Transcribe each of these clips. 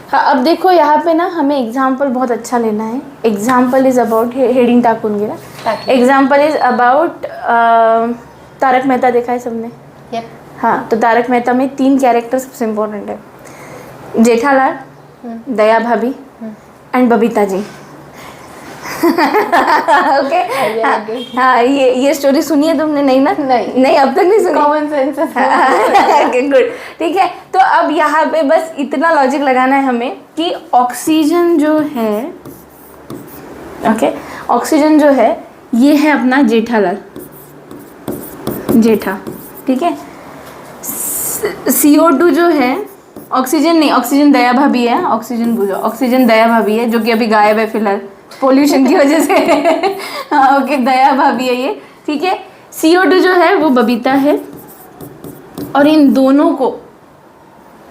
हाँ, अब देखो यहाँ पे ना हमें एग्जाम्पल बहुत अच्छा लेना है. एग्जाम्पल इज अबाउट हेडिंग टाकूंगी ना. Example is about Tarak Mehta. देखा है सबने? हाँ, तो तारक मेहता में 3 कैरेक्टर सबसे इम्पोर्टेंट है. जेठालाल, दया भाभी एंड बबीता जी. ओके. हाँ, ये स्टोरी सुनी है तुमने? नहीं ना? नहीं अब तक नहीं सुनी. Common sense. Okay, good. ठीक है, तो अब यहाँ पे बस इतना लॉजिक लगाना है हमें कि ऑक्सीजन जो है, ओके, ऑक्सीजन जो है ये है अपना जेठालाल, जेठा. ठीक है. CO2 जो है, ऑक्सीजन नहीं, ऑक्सीजन दया भाभी है. ऑक्सीजन बुझो, ऑक्सीजन दया भाभी है जो कि अभी गायब है फिलहाल पोल्यूशन की वजह से. हाँ, ओके, दया भाभी है ये. ठीक है. CO2 जो है वो बबीता है. और इन दोनों को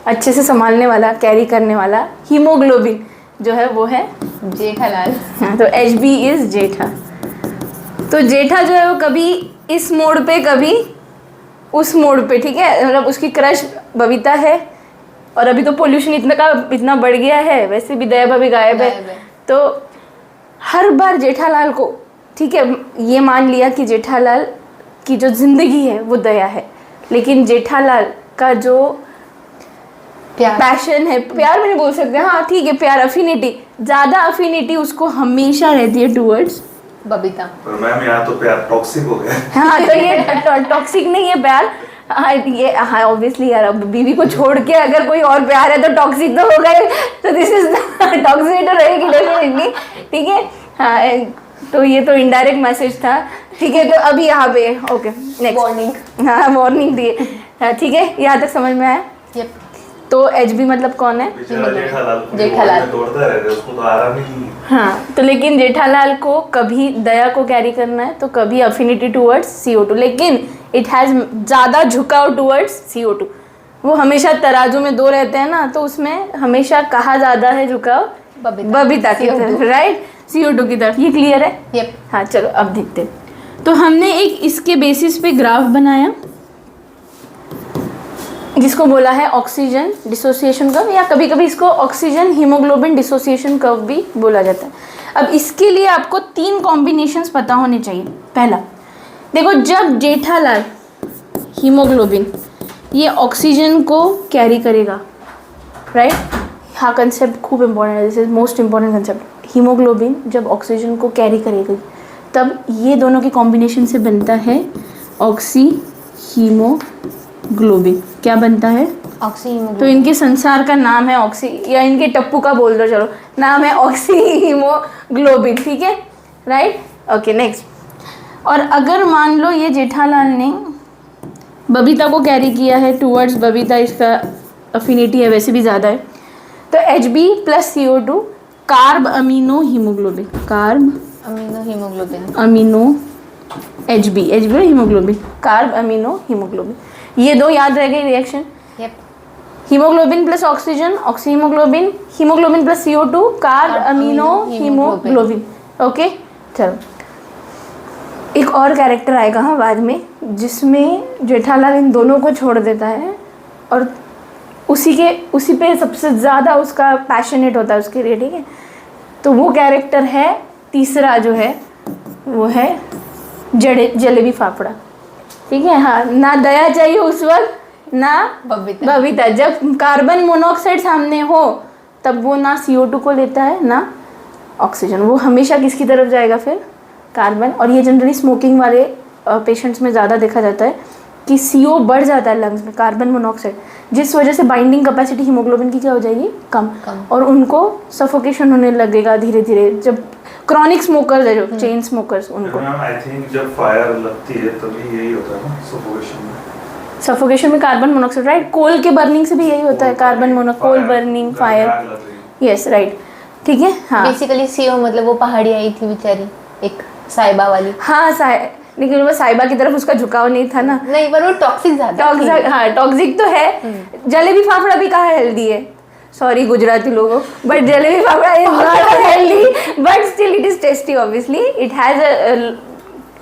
अच्छे से संभालने वाला, कैरी करने वाला हीमोग्लोबिन जो है वो है जेठालाल. हाँ, तो HB इज जेठा. तो जेठा जो है वो कभी इस मोड़ पे कभी उस मोड़ पे. ठीक है, मतलब उसकी क्रश बबीता है. और अभी तो पोल्यूशन इतना बढ़ गया है, वैसे भी दया भाभी गायब है. तो हर बार जेठालाल को, ठीक है, ये मान लिया कि जेठालाल की जो जिंदगी है वो दया है, लेकिन जेठालाल का जो पैशन है, प्यार में नहीं बोल सकते, हाँ ठीक है, प्यार, अफिनिटी, ज़्यादा अफिनिटी उसको हमेशा रहती है टूवर्ड्स बबीता. पर मैम यहाँ तो प्यार टॉक्सिक हो गया. हाँ, तो ये टॉक्सिक नहीं है प्यार. हाँ, ये हाँ ऑब्वियसली यार, अब बीवी को छोड़ के अगर कोई और प्यार है तो टॉक्सिक तो होगा ही. तो दिस इज टॉक्सिक तो रहेगी डेफिनेटली. ठीक है. हाँ, तो ये तो इनडायरेक्ट मैसेज था. ठीक है, तो अभी यहाँ पे ओके, नेक्स्ट वार्निंग. हाँ, वार्निंग दिए. हाँ, ठीक है, यहाँ तक समझ में आया. यप. तो HB मतलब कौन है? जेठालाल. दौड़ता रहता है, उसको तो आराम ही नहीं. हाँ, तो लेकिन जेठालाल को कभी दया को कैरी करना है तो कभी अफिनिटी टूवर्ड्स CO2, लेकिन इट हैज़ ज़्यादा झुकाव टूवर्ड्स CO2. वो हमेशा तराजू में 2 रहते हैं ना, तो उसमें हमेशा कहा ज़्यादा है झुकाव बबीता की तरफ, राइट, CO2 की तरफ. ये क्लियर है? यप. हाँ, चलो अब देखते हैं. तो हमने एक इसके बेसिस पे ग्राफ बनाया जिसको बोला है ऑक्सीजन डिसोसिएशन कर्व, या कभी कभी इसको ऑक्सीजन हीमोग्लोबिन डिसोसिएशन कर्व भी बोला जाता है. अब इसके लिए आपको 3 कॉम्बिनेशंस पता होने चाहिए. पहला, देखो, जब जेठालाल हीमोग्लोबिन ये ऑक्सीजन को कैरी करेगा, राइट. हाँ, कंसेप्ट खूब इंपॉर्टेंट है, this is most important concept. Haemoglobin जब ऑक्सीजन को कैरी करेगी तब ये दोनों के कॉम्बिनेशन से बनता है ऑक्सी हीमोग्लोबिन. क्या बनता है? Oxy haemoglobin. तो इनके संसार का नाम है ऑक्सी, या इनके टप्पू का बोल दो, चलो, नाम है ऑक्सी हीमोग्लोबिन. ठीक है, राइट. Okay, next. और अगर मान लो ये जेठालाल ने बबीता को कैरी किया है टूवर्ड्स बबीता, इसका अफिनिटी है वैसे भी ज़्यादा है, तो HB + CO2 carb amino haemoglobin. Carb amino haemoglobin. Amino HB haemoglobin, carb amino haemoglobin. ये 2 याद रह गई reaction. Yup. Haemoglobin plus oxygen, oxy haemoglobin, haemoglobin plus CO2, carb amino haemoglobin. Okay, चलो. एक और कैरेक्टर आएगा हाँ बाद में, जिसमें जेठालाल इन दोनों को छोड़ देता है और उसी पे सबसे ज़्यादा उसका पैशनेट होता है उसके लिए. ठीक है, तो वो कैरेक्टर है तीसरा जो है वो है जलेबी फाफड़ा. ठीक है. हाँ, ना दया चाहिए उस वक्त ना बबीता. जब कार्बन मोनोऑक्साइड सामने हो तब वो ना CO2 को लेता है ना ऑक्सीजन. वो हमेशा किसकी तरफ जाएगा फिर? कार्बन. और ये जनरली स्मोकिंग वाले पेशेंट्स में ज़्यादा देखा जाता है कि CO बढ़ जाता है लंग्स में, कार्बन मोनोऑक्साइड, जिस वजह से बाइंडिंग कैपेसिटी हीमोग्लोबिन की क्या हो जाएगी? कम. और उनको सफोकेशन होने लगेगा धीरे धीरे. जब क्रॉनिक स्मोकर्स है, जो चेन स्मोकर्स, उनको आई थिंक जब फायर लगती है तभी यही होता है ना, सफोकेशन में कार्बन मोनोऑक्साइड, राइट. कोल के बर्निंग से भी यही होता है, कार्बन मोनोऑक्साइड, कोल बर्निंग, फायर. Yes, right. ठीक है. हाँ, बेसिकली CO मतलब वो पहाड़ी आई थी बेचारी, एक साहिबा वाली. हाँ, लेकिन वो साहिबा की तरफ उसका झुकाव नहीं था ना. नहीं, पर वो टॉक्सिक ज़्यादा. हाँ, टॉक्सिक तो है. जलेबी फाफड़ा भी कहाँ हेल्दी है? सॉरी गुजराती लोगों, but jalebi fafda is not healthy, but still it is tasty. Obviously it has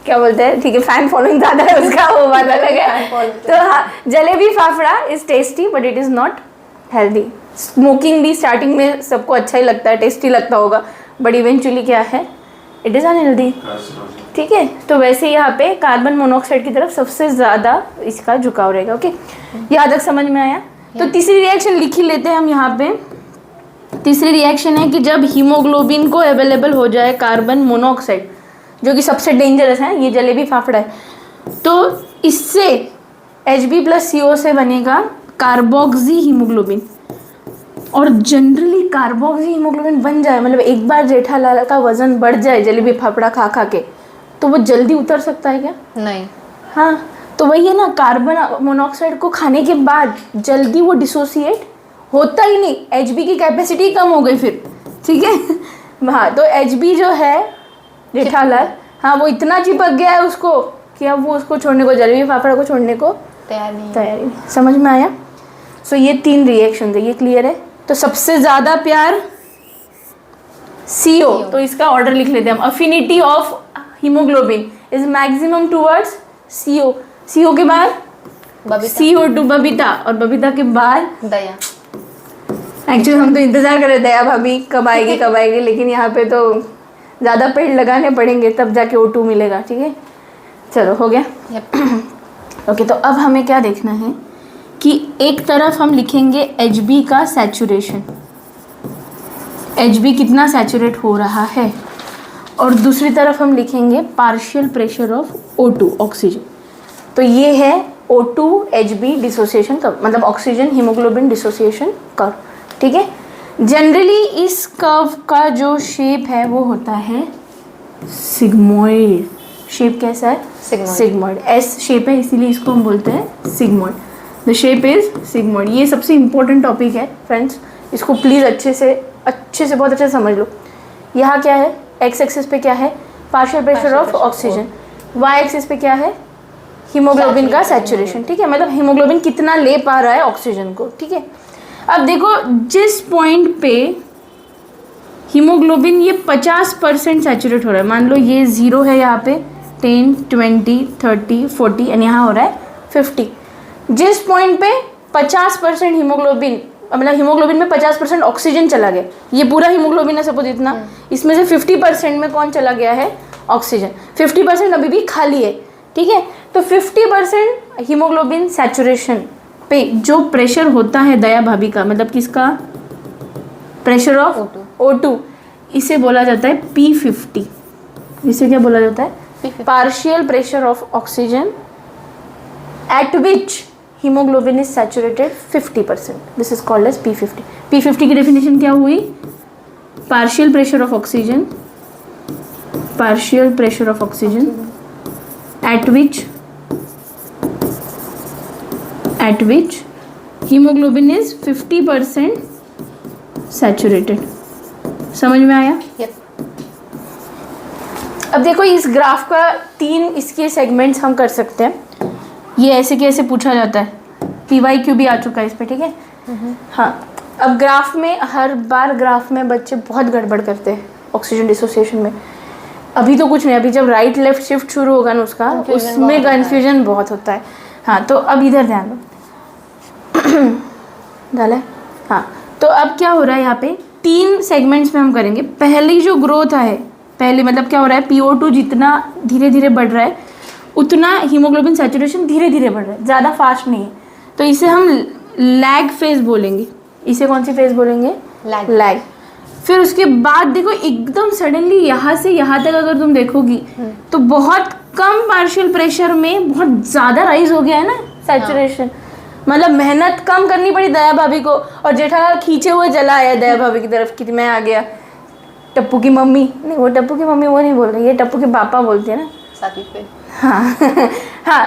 क्या बोलते हैं, ठीक है, फैन फॉलोइंग ज़्यादा है उसका, वो बात अलग है. तो हाँ, jalebi fafda is tasty but it is not healthy. Smoking भी स्टार्टिंग में सबको अच्छा ही लगता है, टेस्टी लगता होगा, बट इवेंचुअली क्या है, इट इज़ अनहेल्दी। ठीक है, तो वैसे यहाँ पे कार्बन मोनोऑक्साइड की तरफ सबसे ज़्यादा इसका झुकाव रहेगा। ओके, यहाँ तक समझ में आया? तो तीसरी रिएक्शन लिख ही लेते हैं हम यहाँ पे। तीसरी रिएक्शन है कि जब हीमोग्लोबिन को अवेलेबल हो जाए कार्बन मोनोऑक्साइड, जो कि सबसे डेंजरस है, ये जलेबी फाफड़ा है, तो इससे Hb+CO से बनेगा कार्बोक्सी हीमोग्लोबिन। और जनरली कार्बोक्सी हीमोग्लोबिन बन जाए, मतलब एक बार जेठालाल का वजन बढ़ जाए जलेबी फाफड़ा खा खा के, तो वो जल्दी उतर सकता है क्या? नहीं। हाँ, तो वही है ना, कार्बन मोनोऑक्साइड को खाने के बाद जल्दी वो डिसोसिएट होता ही नहीं, Hb की कैपेसिटी कम हो गई फिर। ठीक है हाँ, तो Hb जो है जेठालाल, हाँ, वो इतना चिपक गया है उसको कि अब वो उसको छोड़ने को, जलेबी फाफड़ा को छोड़ने को तैयार नहीं। समझ में आया? सो ये 3 रिएक्शन है, ये क्लियर है? तो सबसे ज़्यादा प्यार CO, तो इसका ऑर्डर लिख लेते हैं हम। Affinity of haemoglobin is maximum towards CO। CO के बाद CO2 बबीता, और बबीता के बाद दया। एक्चुअली हम तो इंतज़ार कर रहे थे दया भाभी कब आएगी, लेकिन यहाँ पे तो ज़्यादा पेड़ लगाने पड़ेंगे तब जाके O2 मिलेगा। ठीक है, चलो हो गया। ओके, तो अब हमें क्या देखना है कि एक तरफ हम लिखेंगे Hb का सैचुरेशन, Hb कितना सैचुरेट हो रहा है, और दूसरी तरफ हम लिखेंगे partial pressure of O2 oxygen. तो ये है O2 Hb डिसोसिएशन कर्व, मतलब ऑक्सीजन हीमोग्लोबिन डिसोसिएशन कर्व। ठीक है, जनरली इस कर्व का जो शेप है वो होता है सिग्मोइड। शेप कैसा है? सिग्मोइड। S शेप है, इसीलिए इसको हम बोलते हैं sigmoid. The shape is sigmoid. ये सबसे इंपॉर्टेंट टॉपिक है फ्रेंड्स, इसको प्लीज़ अच्छे से बहुत अच्छे से समझ लो। यहाँ क्या है? एक्स एक्सिस पे क्या है? Partial pressure of oxygen. Y axis पे क्या है? हीमोग्लोबिन का सैचुरेशन। ठीक है, मतलब हीमोग्लोबिन कितना ले पा रहा है ऑक्सीजन को। ठीक है, अब देखो जिस पॉइंट पे हीमोग्लोबिन ये 50% सैचुरेट हो रहा है, मान लो ये 0 है, यहाँ पे 10, 20, 30, 40 एंड यहाँ हो रहा है 50। जिस पॉइंट पे 50% हीमोग्लोबिन, मतलब हीमोग्लोबिन में 50% ऑक्सीजन चला गया, ये पूरा हीमोग्लोबिन है सपोज इतना, इसमें से 50% में कौन चला गया है? ऑक्सीजन। 50% अभी भी खाली है। ठीक है, तो 50% हीमोग्लोबिन सैचुरेशन पे जो प्रेशर होता है दया भाभी का, मतलब किसका? प्रेशर ऑफ O2, इसे बोला जाता है P50। इसे क्या बोला जाता है? Partial pressure of oxygen at which haemoglobin is saturated 50%, this is called as P50। P50 की डेफिनेशन क्या हुई? Partial pressure of oxygen, at which hemoglobin is 50% saturated. समझ में आया? अब देखो इस ग्राफ का 3 इसके सेगमेंट्स हम कर सकते हैं। ये ऐसे कैसे पूछा जाता है, PYQ भी आ चुका है इस पे। ठीक है, हाँ, अब ग्राफ में हर बार ग्राफ में बच्चे बहुत गड़बड़ करते हैं ऑक्सीजन डिसोसिएशन में। अभी तो कुछ नहीं, अभी जब राइट लेफ्ट शिफ्ट शुरू होगा ना उसका, उसमें कन्फ्यूजन बहुत होता है। हाँ, तो अब इधर ध्यान दो। डाला? हाँ, तो अब क्या हो रहा है यहाँ पे 3 सेगमेंट्स में हम करेंगे। पहली जो ग्रोथ है, पहले मतलब क्या हो रहा है, PO2 जितना धीरे धीरे बढ़ रहा है उतना हीमोग्लोबिन सैचुरेशन धीरे धीरे बढ़ रहा है, ज़्यादा फास्ट नहीं है। तो इसे हम लैग फेज बोलेंगे। इसे कौन सी फेज बोलेंगे? लैग। फिर उसके बाद देखो एकदम सडनली यहाँ से यहाँ तक अगर तुम देखोगी तो बहुत कम पार्शियल प्रेशर में बहुत ज़्यादा राइज हो गया है ना सैचुरेशन। मतलब मेहनत कम करनी पड़ी दया भाभी को, और जेठालाल खींचे हुए चला आया दया भाभी की तरफ कि मैं आ गया। टप्पू की मम्मी नहीं, वो टप्पू की मम्मी वो नहीं बोल रही, ये टप्पू के पापा बोलते हैं ना। हाँ हाँ,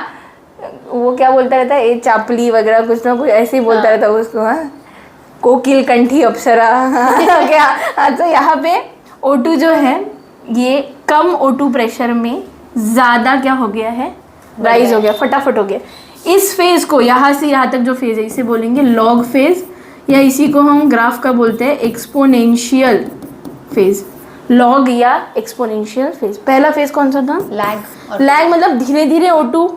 वो क्या बोलता रहता है, ये चापली वगैरह कुछ ना कुछ ऐसे ही बोलता रहता है उसको। हाँ, कोकिल कंठी अप्सरा। क्या? हाँ, तो यहाँ पे O2 जो है ये कम O2 प्रेशर में ज़्यादा क्या हो गया है, राइज हो गया, फटाफट हो गया। इस फेज़ को, यहाँ से यहाँ तक जो फेज़ है इसे बोलेंगे लॉग फेज़, या इसी को हम ग्राफ का बोलते हैं एक्सपोनेंशियल फेज़। लॉग या एक्सपोनेंशियल फेज़। पहला फेज़ कौन सा था? लैग मतलब धीरे धीरे O2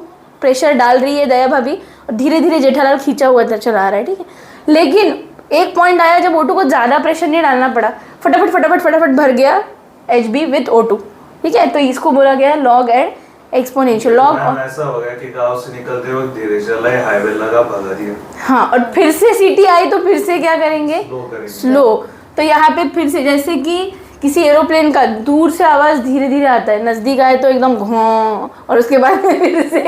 प्रेशर डाल रही है दया भाभी और धीरे धीरे जेठालाल खींचा हुआ चला रहा है। ठीक है, लेकिन एक पॉइंट आया जब O2 को ज़्यादा प्रेशर नहीं डालना पड़ा, फटाफट फटाफट फटाफट भर गया Hb विथ O2, ठीक है। तो इसको बोला गया लॉग एंड एक्सपोनेंशियल लॉग। ऐसा हो गया कि गांव से निकलते वक्त धीरे चला है, हाईवे लगा, भगा दिया। हाँ, और फिर से सीटी आई तो फिर से क्या करेंगे, स्लो। तो यहाँ पे फिर से जैसे कि किसी एरोप्लेन का दूर से आवाज धीरे धीरे आता है, नजदीक आए तो एकदम घों, और उसके बाद फिर से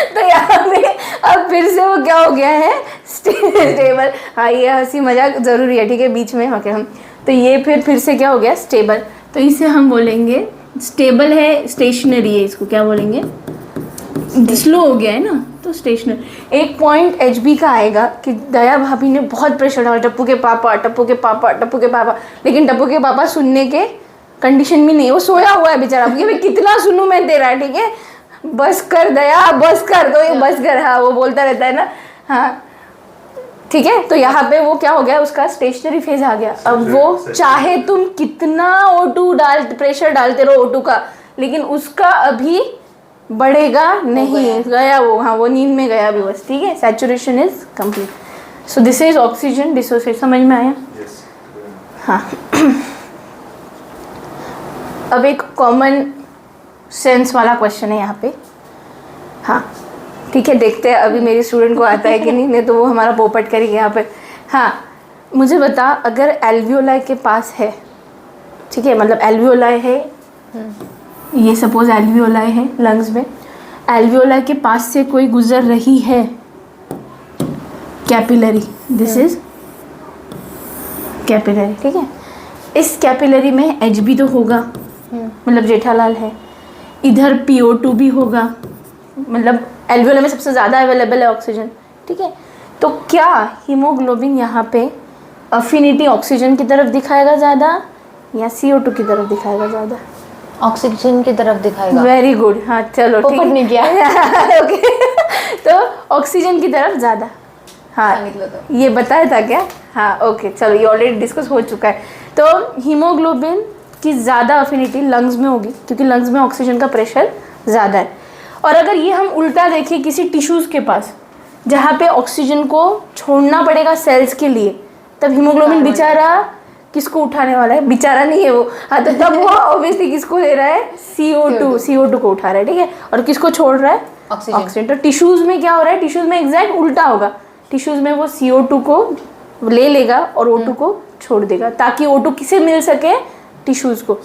तो यहाँ पे अब फिर से वो क्या हो गया है, स्टेबल। हाँ, ये हंसी मजाक जरूरी है, ठीक है, बीच में ओके हम। तो ये फिर से क्या हो गया, स्टेबल। तो इसे हम बोलेंगे स्टेबल है, स्टेशनरी है, इसको क्या बोलेंगे, स्लो हो गया है ना, तो स्टेशनरी। एक पॉइंट Hb का आएगा कि दया भाभी ने बहुत प्रेशर डाला, टप्पू के पापा टप्पू के पापा टप्पू के पापा, लेकिन टप्पू के पापा सुनने के कंडीशन में नहीं, वो सोया हुआ है बेचारा, भाई कितना सुनूं मैं तेरा, ठीक है, बस कर दया, बस कर, तो ये बस कर, हाँ वो बोलता रहता है ना, हाँ ठीक है। तो यहाँ पे वो क्या हो गया, उसका स्टेशनरी फेज आ गया। अब वो चाहे तुम कितना O2 प्रेशर डालते रहो O2 का, लेकिन उसका अभी बढ़ेगा नहीं, गया वो, हाँ वो नींद में गया अभी बस, ठीक है। Saturation is complete. So this is oxygen dissociation, समझ में आया? हाँ। अब एक कॉमन सेंस वाला क्वेश्चन है यहाँ पे, हाँ ठीक है, देखते हैं अभी मेरे स्टूडेंट को आता है कि नहीं तो वो हमारा पोपट करेंगे यहाँ पे। हाँ, मुझे बता, अगर एल्वियोलाई के पास है, ठीक है, मतलब एल्वियोलाई है, ये सपोज एल्वियोलाई है लंग्स में, एल्वियोलाई के पास से कोई गुजर रही है कैपिलरी, दिस इज कैपिलरी, ठीक है। इस कैपिलरी में Hb तो होगा, मतलब जेठालाल है, इधर PO2 भी होगा, मतलब एल्वियोलाई में सबसे ज़्यादा अवेलेबल है ऑक्सीजन, ठीक है। तो क्या हीमोग्लोबिन यहाँ पे अफिनिटी ऑक्सीजन की तरफ दिखाएगा ज़्यादा या CO2 की तरफ दिखाएगा ज़्यादा? ऑक्सीजन की तरफ दिखाएगा। वेरी गुड, हाँ चलो ठीक पोपट नहीं किया। ओके, तो ऑक्सीजन की तरफ ज़्यादा, हाँ तो ये बताया था क्या? हाँ ओके, चलो ये ऑलरेडी डिस्कस हो चुका है। तो हीमोग्लोबिन की ज़्यादा अफिनिटी लंग्स में होगी, क्योंकि लंग्स में ऑक्सीजन का प्रेशर ज़्यादा है। और अगर ये हम उल्टा देखें किसी टिश्यूज़ के पास, जहाँ पे ऑक्सीजन को छोड़ना पड़ेगा सेल्स के लिए, तब हीमोग्लोबिन बेचारा किसको उठाने वाला है? बेचारा नहीं है वो, हाँ, तो तब वो ऑब्वियसली किसको ले रहा है? CO2 को उठा रहा है, ठीक है। और किसको छोड़ रहा है? ऑक्सीजन। तो टिश्यूज़ में क्या हो रहा है? टिश्यूज़ में एग्जैक्ट उल्टा होगा, टिश्यूज़ में वो CO2 को ले लेगा और O2 को छोड़ देगा, ताकि O2 किसे मिल सके? टिश्यूज़ को,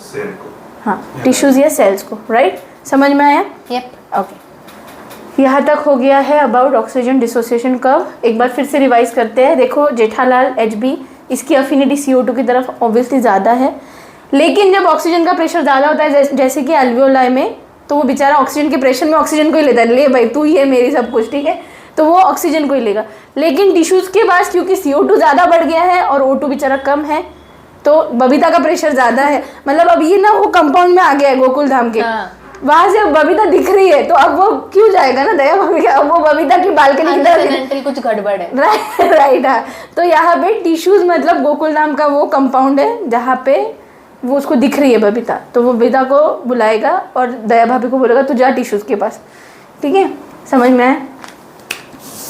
हाँ टिश्यूज़ या सेल्स को, राइट? समझ में आया? यप। ओके, यहाँ तक हो गया है अबाउट ऑक्सीजन डिसोसिएशन कर्व। एक बार फिर से रिवाइज करते हैं। देखो, जेठालाल Hb, इसकी अफिनिटी CO2 की तरफ ऑब्वियसली ज़्यादा है, लेकिन जब ऑक्सीजन का प्रेशर ज़्यादा होता है जैसे कि एल्वियोलाई में, तो वो बेचारा ऑक्सीजन के प्रेशर में ऑक्सीजन को ही लेता है, ले भाई तू ही है मेरी सब कुछ, ठीक है, तो वो ऑक्सीजन को ही लेगा। लेकिन टिश्यूज़ के पास क्योंकि CO2 ज़्यादा बढ़ गया है और O2 बेचारा कम है, तो बबीता का प्रेशर ज़्यादा है, मतलब अब ये ना वो कंपाउंड में आ गया है गोकुल धाम के, वहां से बबीता दिख रही है, तो अब वो क्यों जाएगा ना दया भाभी, अब वो बबीता की बालकनी की तरफ, कुछ गड़बड़ है, राइट। हाँ, तो यहाँ पे टिश्यूज मतलब गोकुल नाम का वो कंपाउंड है जहाँ पे वो उसको दिख रही है बबीता, तो वो बबीता को बुलाएगा और दया भाभी को बोलेगा तू जा टिश्यूज के पास, ठीक है, समझ में आया?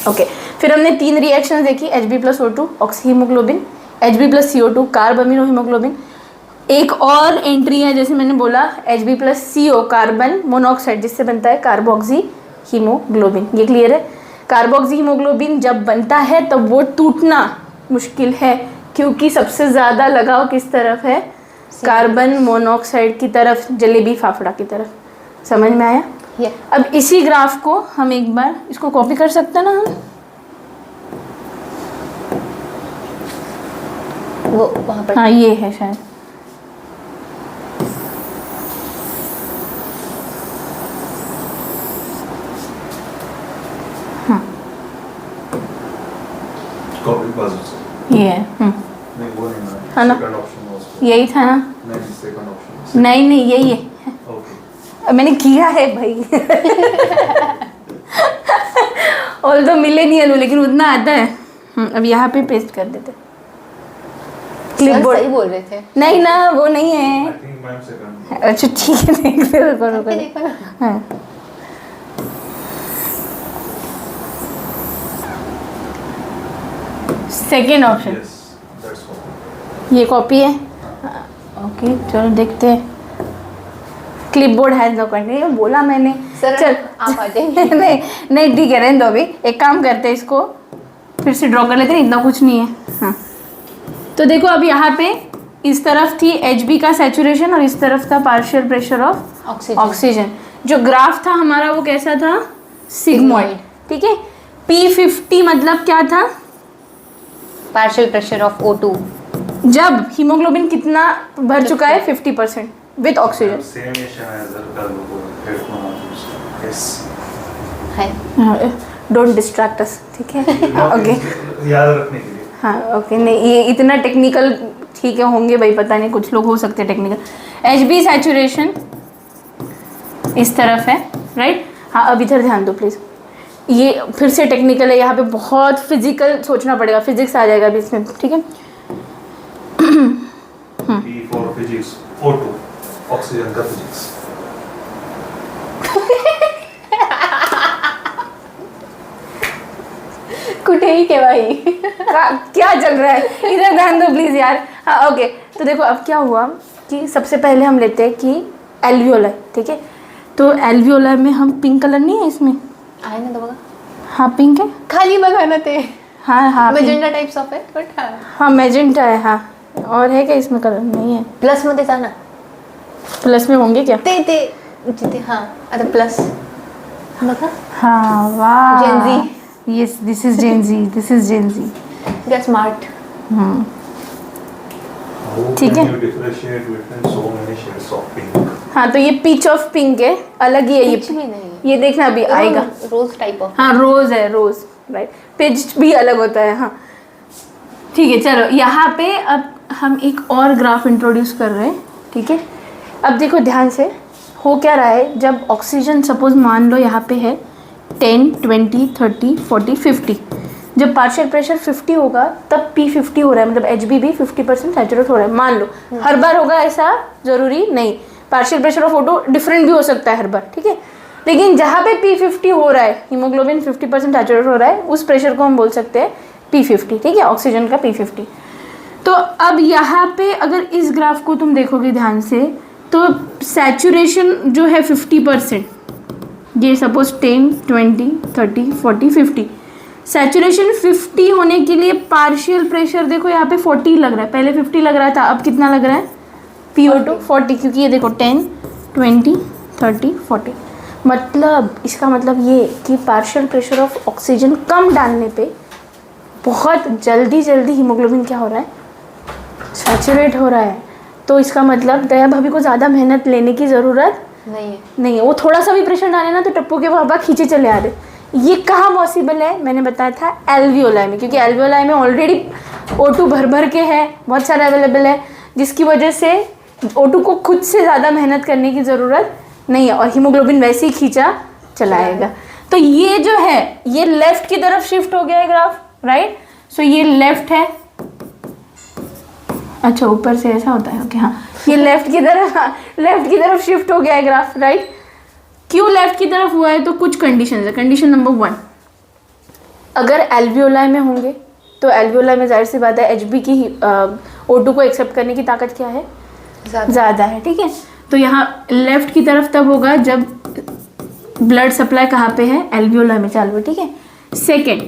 ओके, फिर हमने 3 रिएक्शन देखी, Hb + O2 oxy haemoglobin, Hb + CO2 carb amino haemoglobin. एक और एंट्री है, जैसे मैंने बोला, Hb + CO कार्बन मोनोऑक्साइड, जिससे बनता है कार्बोक्सी हीमोग्लोबिन। ये क्लियर है? कार्बोक्सी हीमोग्लोबिन जब बनता है तब वो टूटना मुश्किल है, क्योंकि सबसे ज़्यादा लगाव किस तरफ है? कार्बन मोनोऑक्साइड की तरफ, जलेबी फाफड़ा की तरफ। समझ में आया? अब इसी ग्राफ को हम एक बार इसको कॉपी कर सकते हैं ना हम, वो वहाँ पर, हाँ ये है शायद, कॉपी पास ये है, नहीं वो नहीं ना, है ना? सेकंड ऑप्शन was उसका। यही था ना? नहीं, सेकंड ऑप्शन। नहीं यही है, ओके, मैंने किया है भाई। ऑल तो मिलेनियल हूँ, लेकिन उतना आता है। अब यहाँ पे पेस्ट कर देते, क्लिपबोर्ड सही बोल रहे थे। नहीं ना, वो नहीं है। I think ma'am second. अच्छा ठीक है, देख लो, रुको। देखो ना। हाँ second option, Yes, that's all. ये कॉपी है। ओके चलो देखते हैं। क्लिपबोर्ड है नो करने बोला मैंने। सर चल आप आ जाइए। नहीं नहीं ठीक है, रहने दो। अभी एक काम करते हैं, इसको फिर से ड्रॉ कर लेते हैं, इतना कुछ नहीं है। हाँ तो देखो अब यहाँ पे इस तरफ थी HB का सैचुरेशन और इस तरफ था पार्शियल प्रेशर ऑफ ऑक्सीजन। जो ग्राफ था हमारा वो कैसा था? सिग्मॉइड। ठीक है। P50 मतलब क्या था? Partial pressure of O2। जब हीमोग्लोबिन कितना भर चुका है? 50% विद ऑक्सीजन। Same Sennheiser का logo है, headphone आप use करो। Yes. है डोंट डिस्ट्रैक्ट अस, ठीक है? ओके याद रखने के लिए। हाँ ओके। नहीं ये इतना टेक्निकल ठीक है होंगे भाई, पता नहीं, कुछ लोग हो सकते हैं टेक्निकल। HB सैचुरेशन इस तरफ है, राइट? हाँ अब इधर ध्यान दो प्लीज़, ये फिर से टेक्निकल है, यहाँ पे बहुत फिजिकल सोचना पड़ेगा, फिजिक्स आ जाएगा अभी इसमें, ठीक है? P for physics, O2, oxygen का फिजिक्स। कुठे ही के भाई। क्या चल रहा है? इधर ध्यान दो प्लीज़ यार। हाँ ओके तो देखो अब क्या हुआ कि सबसे पहले हम लेते हैं कि एल्वियोलाई, ठीक है? तो एल्वियोलाई में हम पिंक कलर नहीं है इसमें? आहे ना तो बघा, हाँ पिंक है। खाली बघा ना ते हाँ हाँ pink. मजेंडा टाइप्स ऑफ है बट हाँ मैजेंटा है। हाँ और है क्या इसमें कलर? नहीं है। प्लस मध्ये जा ना, प्लस में होंगे क्या? ते ते जिथे हां आता प्लस बघा, हाँ वाह Gen Z. Yes this is Gen Z, this is Gen Z. They are smart. ठीक है। You differentiate between so many shades of pink. हाँ तो ये पीच ऑफ पिंक है, अलग ही है कुछ भी नहीं, ये देखना अभी आएगा। रोज टाइप ऑफ। हाँ रोज है, रोज, राइट? पिच भी अलग होता है। हाँ ठीक है चलो यहाँ पे अब हम एक और ग्राफ इंट्रोड्यूस कर रहे हैं, ठीक है? अब देखो ध्यान से, हो क्या रहा है जब ऑक्सीजन सपोज मान लो यहाँ पे है 10, 20, 30, 40, 50, जब पार्शियल प्रेशर 50 होगा तब P50 हो रहा है, मतलब HB भी 50% सैचुरेट हो रहा है, मान लो। हर बार होगा ऐसा जरूरी नहीं, partial pressure of O2 different भी हो सकता है हर बार, ठीक है? लेकिन जहाँ पे P50 हो रहा है, हीमोग्लोबिन 50% सैचुरेट हो रहा है, उस प्रेशर को हम बोल सकते हैं P50, ठीक है? ऑक्सीजन का P50। तो अब यहाँ पे अगर इस ग्राफ को तुम देखोगे ध्यान से तो सैचुरेशन जो है 50%, ये सपोज 10, 20, 30, 40, 50, सैचुरेशन 50 होने के लिए पार्शियल प्रेशर देखो यहाँ पे 40 लग रहा है, पहले 50 लग रहा था, अब कितना लग रहा है? PO2 40, क्योंकि ये देखो 10, 20, 30, 40, मतलब इसका मतलब ये कि पार्शियल प्रेशर ऑफ ऑक्सीजन कम डालने पे बहुत जल्दी हीमोग्लोबिन क्या हो रहा है? सैचुरेट हो रहा है। तो इसका मतलब दया भाभी को ज़्यादा मेहनत लेने की ज़रूरत नहीं है। वो थोड़ा सा भी प्रेशर डाले ना तो टप्पू के वहाँ खींचे चले आ रहे। ये कहाँ पॉसिबल है? मैंने बताया था एल्वियोलाई में, क्योंकि एल्वियोलाई में ऑलरेडी O2 भर के है, बहुत सारा अवेलेबल है, जिसकी वजह से O2 को खुद से ज़्यादा मेहनत करने की ज़रूरत नहीं है और हीमोग्लोबिन वैसे ही खींचा चलाएगा। तो ये जो है ये लेफ्ट की तरफ शिफ्ट हो गया है ग्राफ, राइट? सो ये लेफ्ट है, अच्छा ऊपर से ऐसा होता है, ओके हाँ, ये लेफ्ट की तरफ शिफ्ट हो गया है ग्राफ, राइट? क्यों लेफ्ट की तरफ हुआ है? तो कुछ कंडीशन है। कंडीशन नंबर 1, अगर एल्वियोलाई में होंगे तो एल्वियोलाई में जाहिर सी बात है HB की O2 को एक्सेप्ट करने की ताकत क्या है? ज़्यादा है, ठीक है? तो यहाँ लेफ्ट की तरफ तब होगा जब ब्लड सप्लाई कहाँ पे है? एल्वियोलाई में चालू है, ठीक है? सेकेंड,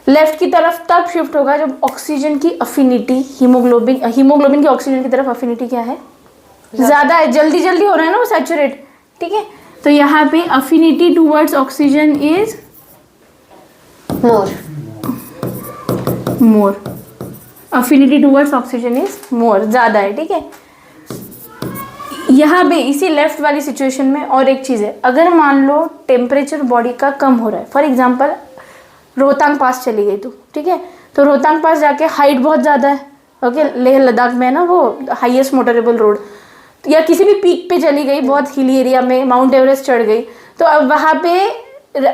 लेफ्ट की तरफ तब शिफ्ट होगा जब ऑक्सीजन की अफिनिटी हीमोग्लोबिन की ऑक्सीजन की तरफ अफिनिटी क्या है? ज़्यादा है, जल्दी हो रहा है ना वो सैचुरेट, ठीक है? तो यहाँ पे affinity towards oxygen is more, affinity towards oxygen is more, ज़्यादा है, ठीक है? यहाँ पे इसी लेफ्ट वाली सिचुएशन में और एक चीज़ है, अगर मान लो टेम्परेचर बॉडी का कम हो रहा है, फॉर एग्जांपल रोहतांग पास चली गई तो, ठीक है? तो रोहतांग पास जाके हाइट बहुत ज़्यादा है, ओके? लेह लद्दाख में है ना वो हाईएस्ट मोटरेबल रोड, या किसी भी पीक पे चली गई, बहुत हिली एरिया में माउंट एवरेस्ट चढ़ गई, तो अब वहाँ पे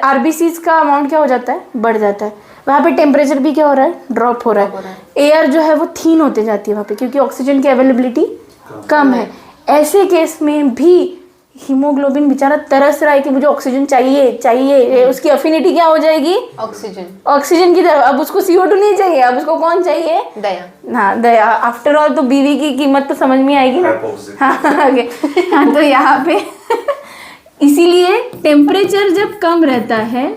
RBCs का अमाउंट क्या हो जाता है? बढ़ जाता है। वहाँ पे टेम्परेचर भी क्या हो रहा है? ड्रॉप हो रहा है। एयर जो है वो थीन होते जाती है वहाँ पे, क्योंकि ऑक्सीजन की अवेलेबिलिटी कम है। ऐसे केस में भी हीमोग्लोबिन बेचारा तरस रहा है कि मुझे ऑक्सीजन चाहिए चाहिए, उसकी अफिनिटी क्या हो जाएगी? ऑक्सीजन। ऑक्सीजन की तरफ। अब उसको CO2 नहीं चाहिए, अब उसको कौन चाहिए? दया। हाँ दया। आफ्टर ऑल तो बीवी की कीमत तो समझ में आएगी ना। Opposite. हाँ आगे। हाँ तो यहाँ पे इसीलिए टेम्परेचर जब कम रहता है,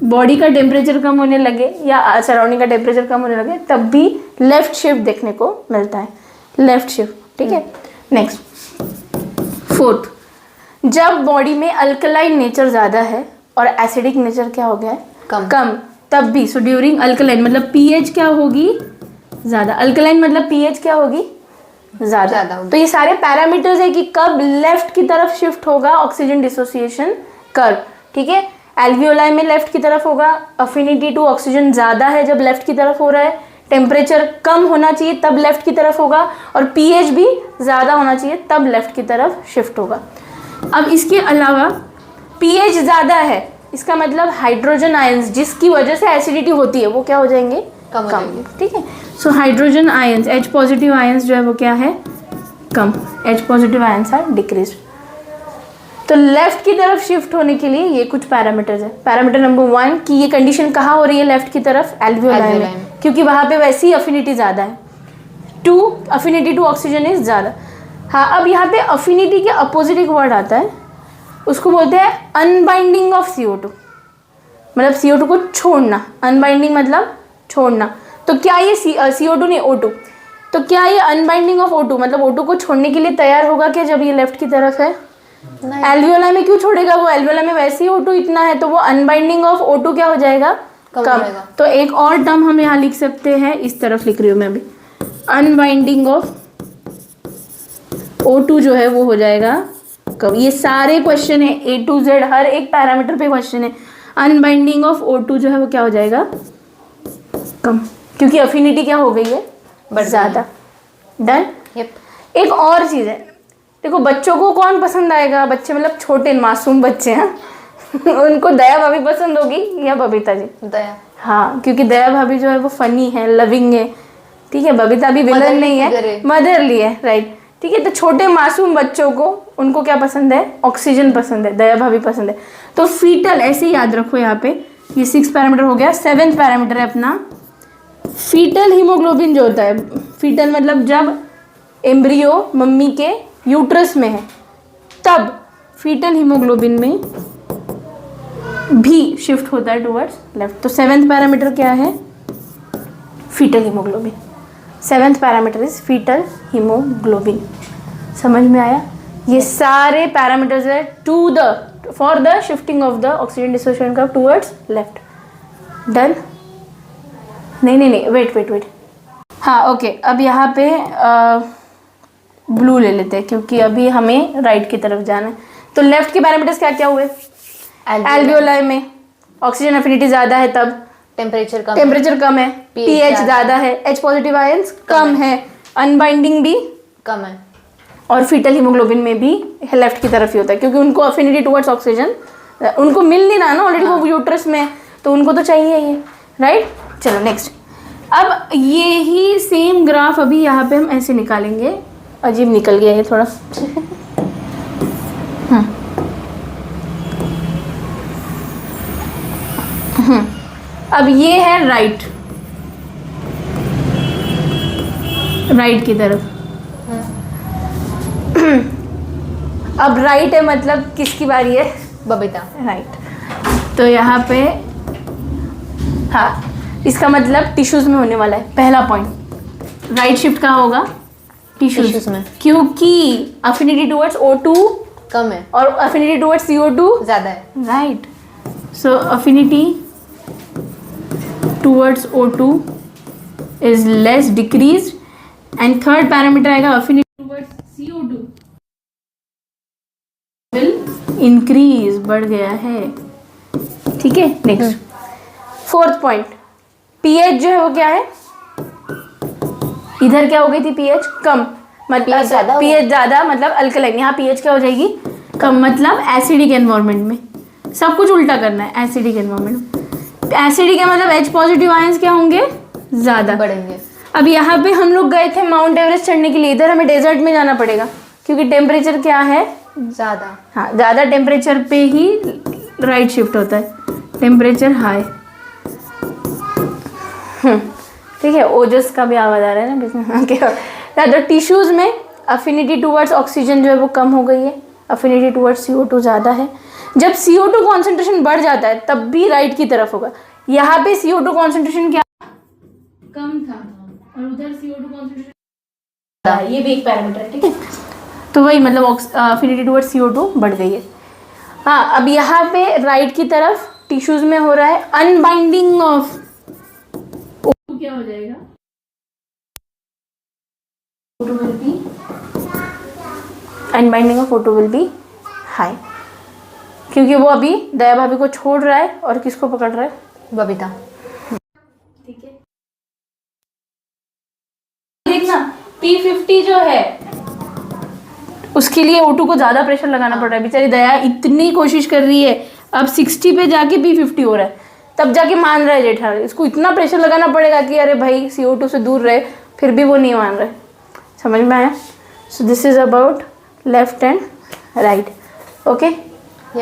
बॉडी का टेम्परेचर कम होने लगे या सराउंडिंग का टेम्परेचर कम होने लगे, तब भी लेफ्ट शिफ्ट देखने को मिलता है, लेफ्ट शिफ्ट। ठीक है, नेक्स्ट फोर्थ, जब बॉडी में अल्कलाइन नेचर ज़्यादा है और एसिडिक नेचर क्या हो गया है? कम। तब भी सो ड्यूरिंग अल्कलाइन मतलब पीएच क्या होगी? ज़्यादा। अल्कलाइन मतलब पीएच क्या होगी? ज़्यादा। तो ये सारे पैरामीटर्स है कि कब लेफ्ट की तरफ शिफ्ट होगा ऑक्सीजन डिसोसिएशन कर्व। ठीक है, एल्वियोलाई में लेफ्ट की तरफ होगा, अफिनिटी टू ऑक्सीजन ज़्यादा है जब लेफ्ट की तरफ हो रहा है, टेम्परेचर कम होना चाहिए तब लेफ्ट की तरफ होगा, और पीएच भी ज़्यादा होना चाहिए तब लेफ्ट की तरफ शिफ्ट होगा। अब इसके अलावा पीएच ज़्यादा है, इसका मतलब हाइड्रोजन आयंस जिसकी वजह से एसिडिटी होती है वो क्या हो जाएंगे? कम। ठीक है, so hydrogen ions, H positive ions जो है वो क्या है? कम। H positive ions are decrease. तो लेफ्ट की तरफ शिफ्ट होने के लिए ये कुछ पैरामीटर्स है। पैरामीटर नंबर 1 कि ये कंडीशन कहाँ हो रही है लेफ्ट की तरफ? एल्वियोलाई में, क्योंकि वहाँ पे वैसी ही अफिनिटी ज़्यादा है। 2 अफिनिटी टू ऑक्सीजन इज ज़्यादा। हाँ, अब यहाँ पे अफिनिटी के अपोजिट एक वर्ड आता है, उसको बोलते हैं अनबाइंडिंग ऑफ CO2, मतलब CO2 को छोड़ना। अनबाइंडिंग मतलब छोड़ना। तो क्या ये CO2 नहीं O2, तो क्या ये अनबाइंडिंग ऑफ O2 मतलब O2 को छोड़ने के लिए तैयार होगा क्या जब ये लेफ्ट की तरफ है? एल्वियोलाई में क्यों छोड़ेगा वो? एल्वियोलाई में वैसे ही O2 इतना है, तो वो अनबाइंडिंग ऑफ O2 क्या हो जाएगा? कम। तो एक और टर्म हम यहाँ लिख सकते हैं, इस तरफ लिख रही हूँ मैं अभी, अनबाइंडिंग ऑफ O2 जो है वो हो जाएगा कम। ये सारे क्वेश्चन है A to Z, हर एक पैरामीटर पे क्वेश्चन है। अनबाइंडिंग ऑफ O2 जो है वो क्या हो जाएगा? कम, क्योंकि अफिनिटी क्या हो गई है? ज़्यादा। डन। एक और चीज़ है, देखो बच्चों को कौन पसंद आएगा? बच्चे मतलब छोटे मासूम बच्चे हैं उनको दया भाभी पसंद होगी या बबीता जी? दया। हाँ, क्योंकि दया भाभी जो है वो फनी है, लविंग है। ठीक है, बबीता भी विलन नहीं है, मदरली है। राइट, ठीक है। तो छोटे मासूम बच्चों को उनको क्या पसंद है? ऑक्सीजन पसंद है, दया भाभी पसंद है। तो फीटल, ऐसे याद रखो यहाँ पे, ये 6 पैरामीटर हो गया। 7th पैरामीटर है अपना फीटल हीमोग्लोबिन जो होता है। फीटल मतलब जब एम्ब्रियो मम्मी के यूट्रस में है तब फीटल हीमोग्लोबिन में भी शिफ्ट होता है टुवर्ड्स लेफ्ट। तो 7th पैरामीटर क्या है? Fetal haemoglobin. 7th parameter is fetal haemoglobin. समझ में आया? ये सारे पैरामीटर्स है to the for the shifting of the oxygen dissociation curve towards left. Done? नहीं, वेट। हाँ ओके, अब यहाँ पे ब्लू ले लेते हैं क्योंकि अभी हमें राइट की तरफ जाना है। तो लेफ्ट के पैरामीटर्स क्या क्या हुए? एल्वियोलाई में ऑक्सीजन एफिनिटी ज़्यादा है तब टेम्परेचर कम है, पीएच ज़्यादा है, H पॉजिटिव आयंस कम है, अनबाइंडिंग भी कम है, और फीटल हीमोग्लोबिन में भी लेफ्ट की तरफ ही होता है क्योंकि उनको अफिनिटी टुवर्ड्स ऑक्सीजन उनको मिल नहीं रहा ना ऑलरेडी, वो यूट्रस में, तो उनको तो चाहिए ही। राइट, चलो नेक्स्ट। अब ये ही सेम ग्राफ अभी यहाँ पे हम ऐसे निकालेंगे। अजीब निकल गया ये थोड़ा अब ये है राइट की तरफ। अब राइट है मतलब किसकी बारी है? बबीता। राइट, तो यहाँ पे हाँ, इसका मतलब टिश्यूज में होने वाला है। पहला पॉइंट, राइट शिफ्ट कहाँ होगा? टिश्यूज में, क्योंकि अफिनिटी टुवर्ड्स O2 कम है और अफिनिटी टुवर्ड्स CO2 ज्यादा है। Right, so affinity towards O2 is less decreased, and third parameter आएगा affinity towards CO2 will increase, बढ़ गया है। ठीक है, नेक्स्ट फोर्थ पॉइंट, पीएच जो है वो क्या है? इधर क्या हो गई थी? पीएच कम, मतलब पीएच ज्यादा मतलब अल्कलाइन। यहाँ पीएच क्या हो जाएगी? कम, मतलब एसिडिक एनवायरनमेंट में। सब कुछ उल्टा करना है, एसिडिक एनवायरनमेंट। एसिडिक का मतलब H पॉजिटिव आयंस क्या होंगे? ज़्यादा बढ़ेंगे। अब यहाँ पे हम लोग गए थे माउंट एवरेस्ट चढ़ने के लिए, इधर हमें डेजर्ट में जाना पड़ेगा क्योंकि टेम्परेचर क्या है? ज्यादा। हाँ, ज़्यादा टेम्परेचर पे ही राइट शिफ्ट होता है, टेम्परेचर हाई। ठीक है, ओजस का भी आवाज़ आ रहा है ना बीच में। ओके, टिश्यूज़ में अफिनिटी टूवर्ड्स ऑक्सीजन जो है वो कम हो गई है, अफिनिटी टूवर्ड्स CO2 ज़्यादा है। जब CO2 कॉन्सेंट्रेशन बढ़ जाता है तब भी राइट की तरफ होगा। यहाँ पे CO2 कॉन्सेंट्रेशन क्या कम था और उधर CO2 कॉन्सेंट्रेशन, ये भी एक पैरामीटर है, ठीक है। तो वही मतलब अफिनिटी टूवर्ड्स CO2 बढ़ गई है। हाँ, अब यहाँ पे राइट की तरफ टिश्यूज में हो रहा है अनबाइंडिंग ऑफ O2, क्या हो जाएगा, O2 will be unbinding off O2 will be high, क्योंकि वो अभी दया भाभी को छोड़ रहा है और किसको पकड़ रहा है, बबीता। ठीक है। देखना P50 जो है उसके लिए O2 को ज्यादा प्रेशर लगाना पड़ रहा है। बेचारी दया इतनी कोशिश कर रही है, अब 60 पे जाके P50 हो रहा है, तब जाके मान रहा है जेठा। इसको इतना प्रेशर लगाना पड़ेगा कि अरे भाई CO2 से दूर रहे, फिर भी वो नहीं मान रहे। समझ में आया? So this is about left and right. Okay.